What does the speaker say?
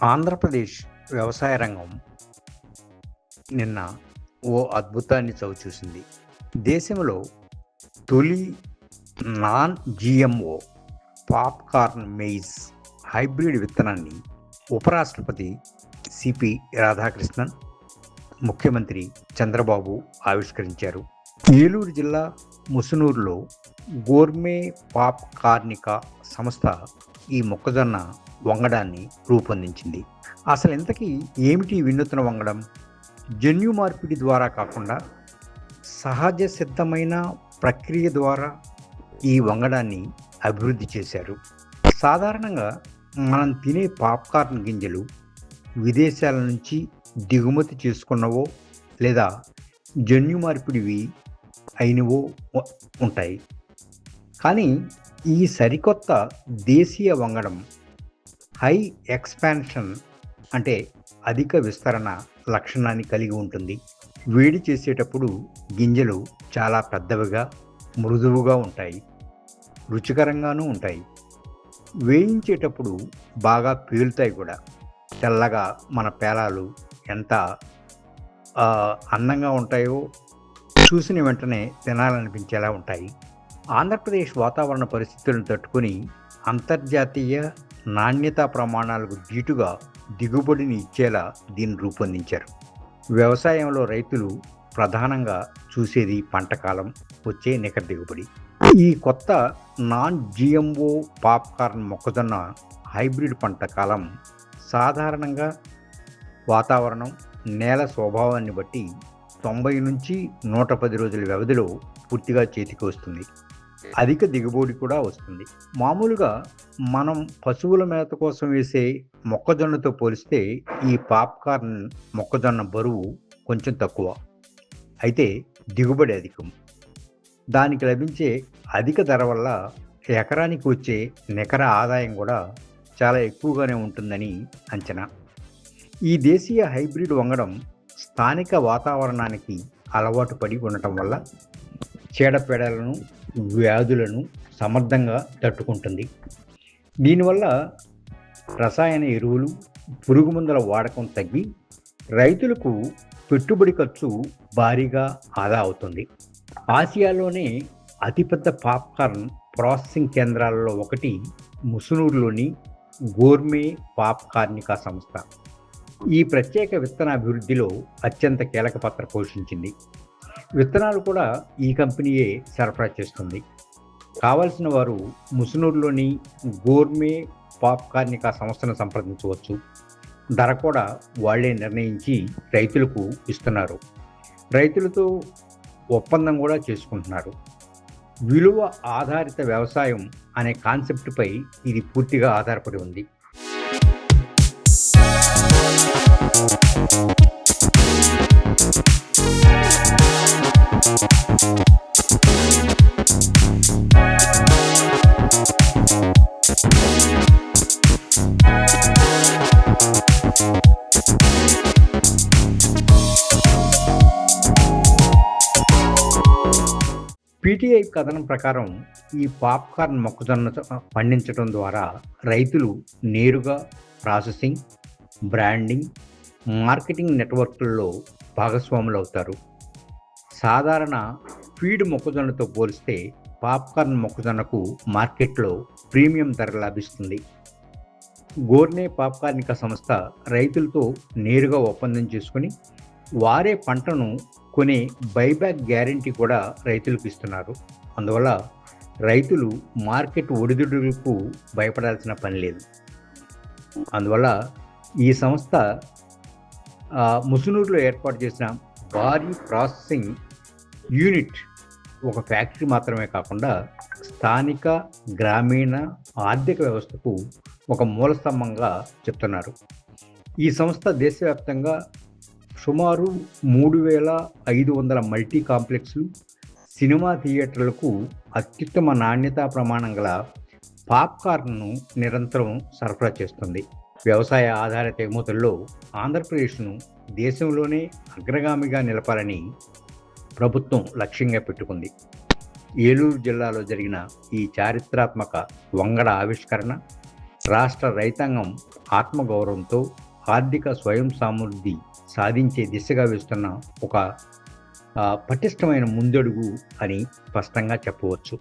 ఆంధ్రప్రదేశ్ వ్యవసాయ రంగం నిన్న ఓ అద్భుతాన్ని చవిచూసింది. దేశంలో తొలి non GMO popcorn maize hybrid విత్తనాన్ని ఉపరాష్ట్రపతి సిపి రాధాకృష్ణన్, ముఖ్యమంత్రి చంద్రబాబు ఆవిష్కరించారు. ఏలూరు జిల్లా ముసునూరులో గోర్మే పాప్కార్నికా సంస్థ ఈ మొక్కజొన్న వంగడాన్ని రూపొందించింది. అసలు ఇంతకీ ఏమిటి వినూత్న వంగడం? జన్యు మార్పిడి ద్వారా కాకుండా సహజ సిద్ధమైన ప్రక్రియ ద్వారా ఈ వంగడాన్ని అభివృద్ధి చేశారు. సాధారణంగా మనం తినే పాప్కార్న్ గింజలు విదేశాల నుంచి దిగుమతి చేసుకున్నవో లేదా జన్యు మార్పిడివి అయినవో ఉంటాయి. కానీ ఈ సరికొత్త దేశీయ వంగడం హై ఎక్స్పాన్షన్ అంటే అధిక విస్తరణ లక్షణాన్ని కలిగి ఉంటుంది. వేడి చేసేటప్పుడు గింజలు చాలా పెద్దవిగా, మృదువుగా ఉంటాయి, రుచికరంగానూ ఉంటాయి. వేయించేటప్పుడు బాగా పేలుతాయి కూడా. తెల్లగా మన పేలాలు ఎంత అందంగా ఉంటాయో చూసిన వెంటనే తినాలనిపించేలా ఉంటాయి. ఆంధ్రప్రదేశ్ వాతావరణ పరిస్థితులను తట్టుకొని అంతర్జాతీయ నాణ్యతా ప్రమాణాలకు దీటుగా దిగుబడిని ఇచ్చేలా దీన్ని రూపొందించారు. వ్యవసాయంలో రైతులు ప్రధానంగా చూసేది పంట కాలం వచ్చే నికర దిగుబడి. ఈ కొత్త నాన్ జిఎంఓ పాప్కార్న్ మొక్కజొన్న హైబ్రిడ్ పంట కాలం సాధారణంగా వాతావరణం, నేల స్వభావాన్ని బట్టి 90 నుంచి 110 రోజుల వ్యవధిలో పూర్తిగా చేతికి వస్తుంది. అధిక దిగుబడి కూడా వస్తుంది. మామూలుగా మనం పశువుల మేత కోసం వేసే మొక్కజొన్నతో పోలిస్తే ఈ పాప్కార్న్ మొక్కజొన్న బరువు కొంచెం తక్కువ, అయితే దిగుబడి అధికం. దానికి లభించే అధిక ధర వల్ల ఎకరానికి వచ్చే నికర ఆదాయం కూడా చాలా ఎక్కువగానే ఉంటుందని అంచనా. ఈ దేశీయ హైబ్రిడ్ వంగడం స్థానిక వాతావరణానికి అలవాటు పడి ఉండటం వల్ల చీడపీడలను, వ్యాధులను సమర్థంగా తట్టుకుంటుంది. దీనివల్ల రసాయన ఎరువులు, పురుగు మందుల వాడకం తగ్గి రైతులకు పెట్టుబడి ఖర్చు భారీగా ఆదా అవుతుంది. ఆసియాలోనే అతిపెద్ద పాప్కార్న్ ప్రాసెసింగ్ కేంద్రాలలో ఒకటి ముసునూరులోని గోర్మే పాప్కార్నికా సంస్థ. ఈ ప్రత్యేక విత్తన అభివృద్ధిలో అత్యంత కీలక పాత్ర పోషించింది. విత్తనాలు కూడా ఈ కంపెనీయే సరఫరా చేస్తుంది. కావలసిన వారు ముసునూరులోని గోర్మే పాప్కార్నికా సంస్థను సంప్రదించవచ్చు. ధర కూడా వాళ్లే నిర్ణయించి రైతులకు ఇస్తున్నారు. రైతులతో ఒప్పందం కూడా చేసుకుంటున్నారు. విలువ ఆధారిత వ్యవసాయం అనే కాన్సెప్ట్పై ఇది పూర్తిగా ఆధారపడి ఉంది. పీటీఐ కథనం ప్రకారం ఈ పాప్కార్న్ మొక్కజొన్న పండించడం ద్వారా రైతులు నేరుగా ప్రాసెసింగ్, బ్రాండింగ్, మార్కెటింగ్ నెట్వర్క్లలో భాగస్వాములు అవుతారు. సాధారణ ఫీడ్ మొక్కజొన్నతో పోలిస్తే పాప్కార్న్ మొక్కజొన్నకు మార్కెట్లో ప్రీమియం ధర లభిస్తుంది. గోర్నే పాప్కార్నికా సంస్థ రైతులతో నేరుగా ఒప్పందం చేసుకుని వారే పంటను కొనే బైబ్యాక్ గ్యారెంటీ కూడా రైతులకు ఇస్తున్నారు. అందువల్ల రైతులు మార్కెట్ ఒడిదుడుకులకు భయపడాల్సిన పని లేదు. అందువల్ల ఈ సంస్థ ముసునూరులో ఏర్పాటు చేసిన భారీ ప్రాసెసింగ్ యూనిట్ ఒక ఫ్యాక్టరీ మాత్రమే కాకుండా స్థానిక గ్రామీణ ఆర్థిక వ్యవస్థకు ఒక మూలస్తంభంగా చెప్తున్నారు. ఈ సంస్థ దేశవ్యాప్తంగా సుమారు 3500 మల్టీ కాంప్లెక్స్లు, సినిమా థియేటర్లకు అత్యుత్తమ నాణ్యతా ప్రమాణం గల పాప్కార్న్ను నిరంతరం సరఫరా చేస్తుంది. వ్యవసాయ ఆధారిత ఎగుమతుల్లో ఆంధ్రప్రదేశ్ను దేశంలోనే అగ్రగామిగా నిలపాలని ప్రభుత్వం లక్ష్యంగా పెట్టుకుంది. ఏలూరు జిల్లాలో జరిగిన ఈ చారిత్రాత్మక వంగడ ఆవిష్కరణ రాష్ట్ర రైతాంగం ఆత్మగౌరవంతో ఆర్థిక స్వయం సమృద్ధి సాధించే దిశగా వేస్తున్న ఒక పటిష్టమైన ముందడుగు అని స్పష్టంగా చెప్పవచ్చు.